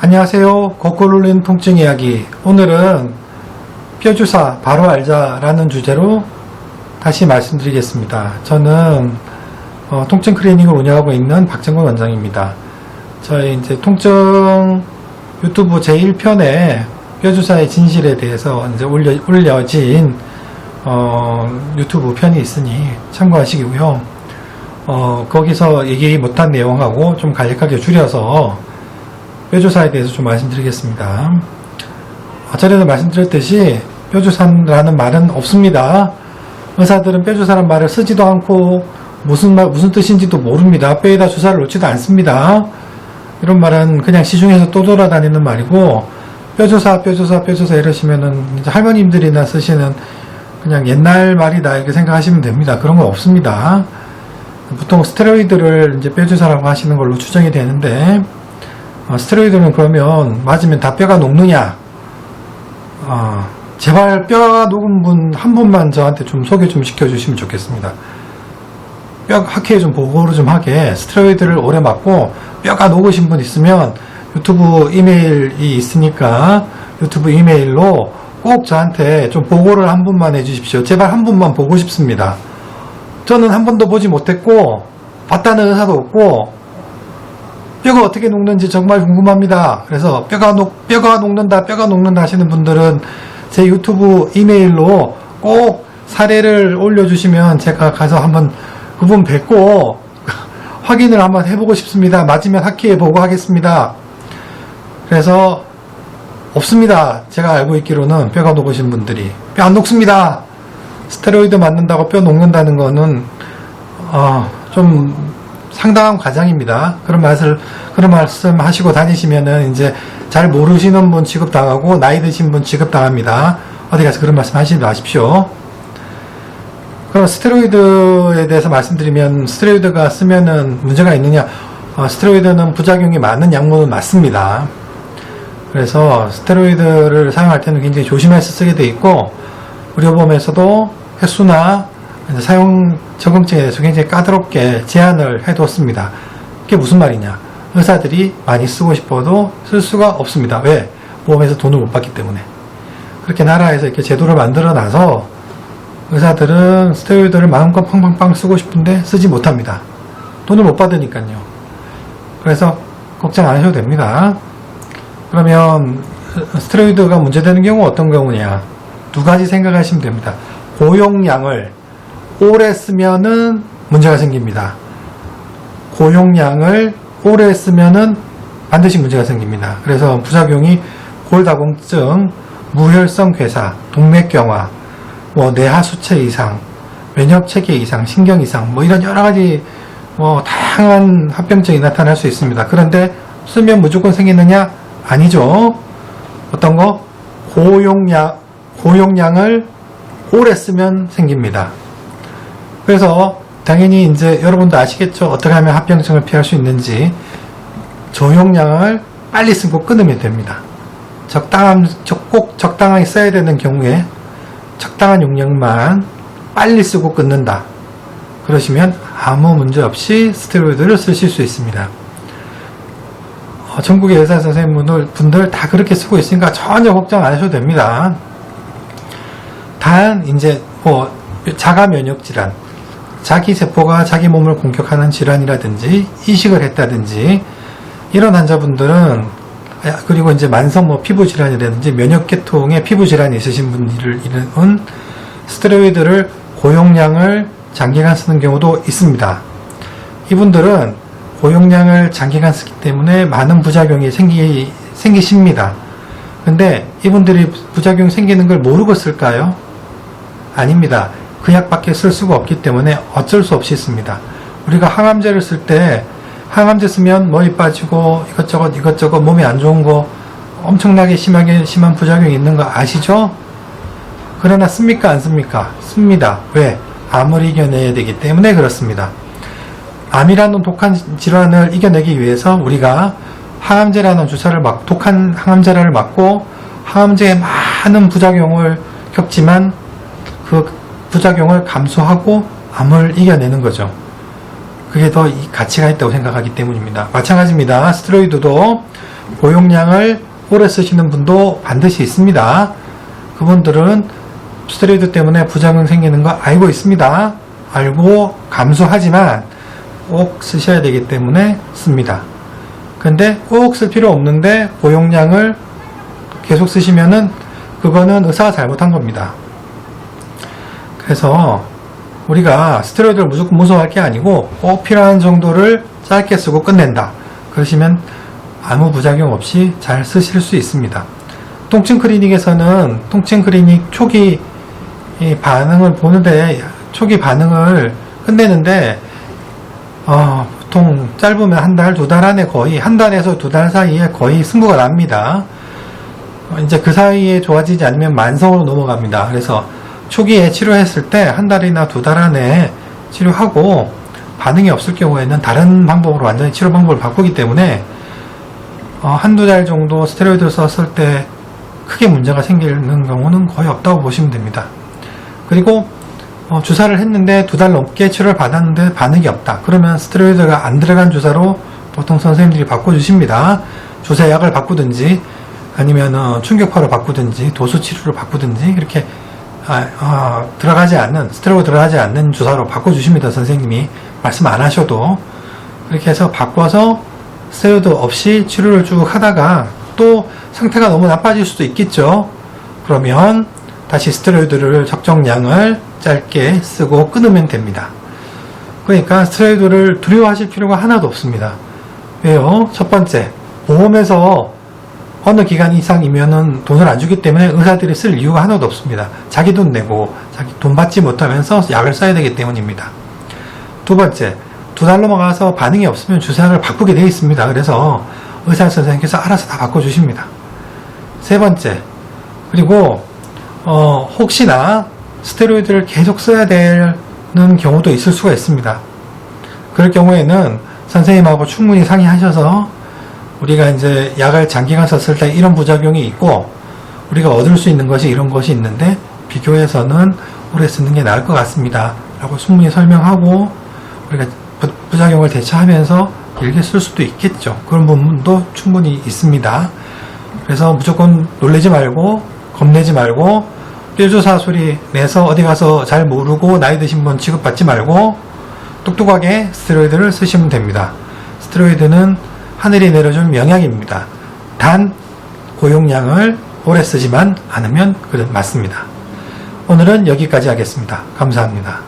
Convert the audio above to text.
안녕하세요. 거꾸로 울린 통증 이야기. 오늘은 뼈주사 바로 알자라는 주제로 다시 말씀드리겠습니다. 저는 통증 클리닉을 운영하고 있는 박정근 원장입니다. 저희 이제 통증 유튜브 제1편에 뼈주사의 진실에 대해서 이제 올려진 유튜브 편이 있으니 참고하시고요. 거기서 얘기 못한 내용하고 좀 간략하게 줄여서 뼈주사에 대해서 좀 말씀드리겠습니다. 전에도 말씀드렸듯이 뼈주사라는 말은 없습니다. 의사들은 뼈주사라는 말을 쓰지도 않고 무슨 뜻인지도 모릅니다. 뼈에다 주사를 놓지도 않습니다. 이런 말은 그냥 시중에서 또 돌아다니는 말이고, 뼈주사 이러시면은 이제 할머님들이나 쓰시는 그냥 옛날 말이다 이렇게 생각하시면 됩니다. 그런 건 없습니다. 보통 스테로이드를 이제 뼈주사라고 하시는 걸로 추정이 되는데, 스테로이드는 그러면 맞으면 다 뼈가 녹느냐? 제발 뼈가 녹은 분 한 분만 저한테 좀 소개 좀 시켜주시면 좋겠습니다. 뼈 학회에 좀 보고를 좀 하게, 스테로이드를 오래 맞고 뼈가 녹으신 분 있으면 유튜브 이메일이 있으니까 유튜브 이메일로 꼭 저한테 좀 보고를 한 분만 해주십시오. 제발 한 분만 보고 싶습니다. 저는 한 번도 보지 못했고 봤다는 의사도 없고 뼈가 어떻게 녹는지 정말 궁금합니다. 그래서 뼈가 녹는다 하시는 분들은 제 유튜브 이메일로 꼭 사례를 올려주시면 제가 가서 한번 그분 뵙고 확인을 한번 해보고 싶습니다. 맞으면 학회에 보고하겠습니다. 그래서 없습니다. 제가 알고 있기로는 뼈가 녹으신 분들이 뼈 안 녹습니다. 스테로이드 맞는다고 뼈 녹는다는 거는 좀 상당한 과장입니다. 그런 말씀 하시고 다니시면은 이제 잘 모르시는 분 취급당하고 나이 드신 분 취급당합니다. 어디 가서 그런 말씀 하시지 마십시오. 그럼 스테로이드에 대해서 말씀드리면, 스테로이드가 쓰면은 문제가 있느냐? 스테로이드는 부작용이 많은 약물은 맞습니다. 그래서 스테로이드를 사용할 때는 굉장히 조심해서 쓰게 돼 있고, 의료보험에서도 횟수나 사용 적응증에 대해서 굉장히 까다롭게 제한을 해뒀습니다. 그게 무슨 말이냐? 의사들이 많이 쓰고 싶어도 쓸 수가 없습니다. 왜? 보험에서 돈을 못 받기 때문에. 그렇게 나라에서 이렇게 제도를 만들어 놔서 의사들은 스테로이드를 마음껏 팡팡팡 쓰고 싶은데 쓰지 못합니다. 돈을 못 받으니까요. 그래서 걱정 안 하셔도 됩니다. 그러면 스테로이드가 문제되는 경우 어떤 경우냐? 두 가지 생각하시면 됩니다. 고용량을 오래 쓰면은 문제가 생깁니다. 고용량을 오래 쓰면은 반드시 문제가 생깁니다. 그래서 부작용이 골다공증, 무혈성 괴사, 동맥경화, 뇌하 수체 이상, 면역 체계 이상, 신경 이상, 이런 여러 가지 다양한 합병증이 나타날 수 있습니다. 그런데 쓰면 무조건 생기느냐? 아니죠. 어떤 거? 고용량을 오래 쓰면 생깁니다. 그래서 당연히 이제 여러분도 아시겠죠? 어떻게 하면 합병증을 피할 수 있는지. 저용량을 빨리 쓰고 끊으면 됩니다. 꼭 적당하게 써야 되는 경우에 적당한 용량만 빨리 쓰고 끊는다. 그러시면 아무 문제 없이 스테로이드를 쓰실 수 있습니다. 전국의 의사 선생님분들 다 그렇게 쓰고 있으니까 전혀 걱정 안 하셔도 됩니다. 단 이제 자가 면역 질환, 자기 세포가 자기 몸을 공격하는 질환이라든지 이식을 했다든지 이런 환자분들은, 그리고 이제 만성 피부 질환이라든지 면역계통의 피부 질환이 있으신 분들은 스테로이드를 고용량을 장기간 쓰는 경우도 있습니다. 이분들은 고용량을 장기간 쓰기 때문에 많은 부작용이 생기십니다. 근데 이분들이 부작용이 생기는 걸 모르고 쓸까요? 아닙니다. 그 약밖에 쓸 수가 없기 때문에 어쩔 수 없이 씁니다. 우리가 항암제를 쓸 때 항암제 쓰면 머리 빠지고 이것저것 몸에 안 좋은 거 엄청나게 심한 부작용이 있는 거 아시죠? 그러나 씁니까? 안 씁니까? 씁니다. 왜? 암을 이겨내야 되기 때문에 그렇습니다. 암이라는 독한 질환을 이겨내기 위해서 우리가 항암제라는 독한 항암제를 맞고 항암제에 많은 부작용을 겪지만 그 부작용을 감수하고 암을 이겨내는 거죠. 그게 더 가치가 있다고 생각하기 때문입니다. 마찬가지입니다. 스테로이드도 고용량을 오래 쓰시는 분도 반드시 있습니다. 그분들은 스테로이드 때문에 부작용 생기는 거 알고 있습니다. 알고 감수하지만 꼭 쓰셔야 되기 때문에 씁니다. 근데 꼭 쓸 필요 없는데 고용량을 계속 쓰시면은 그거는 의사가 잘못한 겁니다. 그래서 우리가 스테로이드를 무조건 무서워할 게 아니고 꼭 필요한 정도를 짧게 쓰고 끝낸다. 그러시면 아무 부작용 없이 잘 쓰실 수 있습니다. 통증 클리닉에서는 통증 클리닉 초기 반응을 보는데 초기 반응을 끝내는데 보통 짧으면 한 달, 두 달 안에 거의 한 달에서 두 달 사이에 거의 승부가 납니다. 이제 그 사이에 좋아지지 않으면 만성으로 넘어갑니다. 그래서 초기에 치료했을 때 한 달이나 두 달 안에 치료하고 반응이 없을 경우에는 다른 방법으로 완전히 치료 방법을 바꾸기 때문에 한두 달 정도 스테로이드를 썼을 때 크게 문제가 생기는 경우는 거의 없다고 보시면 됩니다. 그리고 주사를 했는데 두 달 넘게 치료를 받았는데 반응이 없다. 그러면 스테로이드가 안 들어간 주사로 보통 선생님들이 바꿔주십니다. 주사약을 바꾸든지 아니면 충격파로 바꾸든지 도수 치료를 바꾸든지 이렇게 들어가지 않는 스테로이드 들어가지 않는 주사로 바꿔주십니다. 선생님이 말씀 안 하셔도 그렇게 해서 바꿔서 스테로이드 없이 치료를 쭉 하다가 또 상태가 너무 나빠질 수도 있겠죠. 그러면 다시 스테로이드를 적정량을 짧게 쓰고 끊으면 됩니다. 그러니까 스테로이드를 두려워하실 필요가 하나도 없습니다. 왜요? 첫 번째, 보험에서 어느 기간 이상이면은 돈을 안 주기 때문에 의사들이 쓸 이유가 하나도 없습니다. 자기 돈 내고 자기 돈 받지 못하면서 약을 써야 되기 때문입니다. 두 번째, 두 달 넘어가서 반응이 없으면 주사약을 바꾸게 되어 있습니다. 그래서 의사 선생님께서 알아서 다 바꿔주십니다. 세 번째, 그리고 혹시나 스테로이드를 계속 써야 되는 경우도 있을 수가 있습니다. 그럴 경우에는 선생님하고 충분히 상의하셔서 우리가 이제 약을 장기간 썼을 때 이런 부작용이 있고 우리가 얻을 수 있는 것이 이런 것이 있는데 비교해서는 오래 쓰는 게 나을 것 같습니다. 라고 충분히 설명하고 우리가 부작용을 대처하면서 길게 쓸 수도 있겠죠. 그런 부분도 충분히 있습니다. 그래서 무조건 놀라지 말고 겁내지 말고 뼈조사 소리 내서 어디 가서 잘 모르고 나이 드신 분 취급받지 말고 똑똑하게 스테로이드를 쓰시면 됩니다. 스테로이드는 하늘이 내려준 명약입니다. 단 고용량을 오래 쓰지만 않으면 맞습니다. 오늘은 여기까지 하겠습니다. 감사합니다.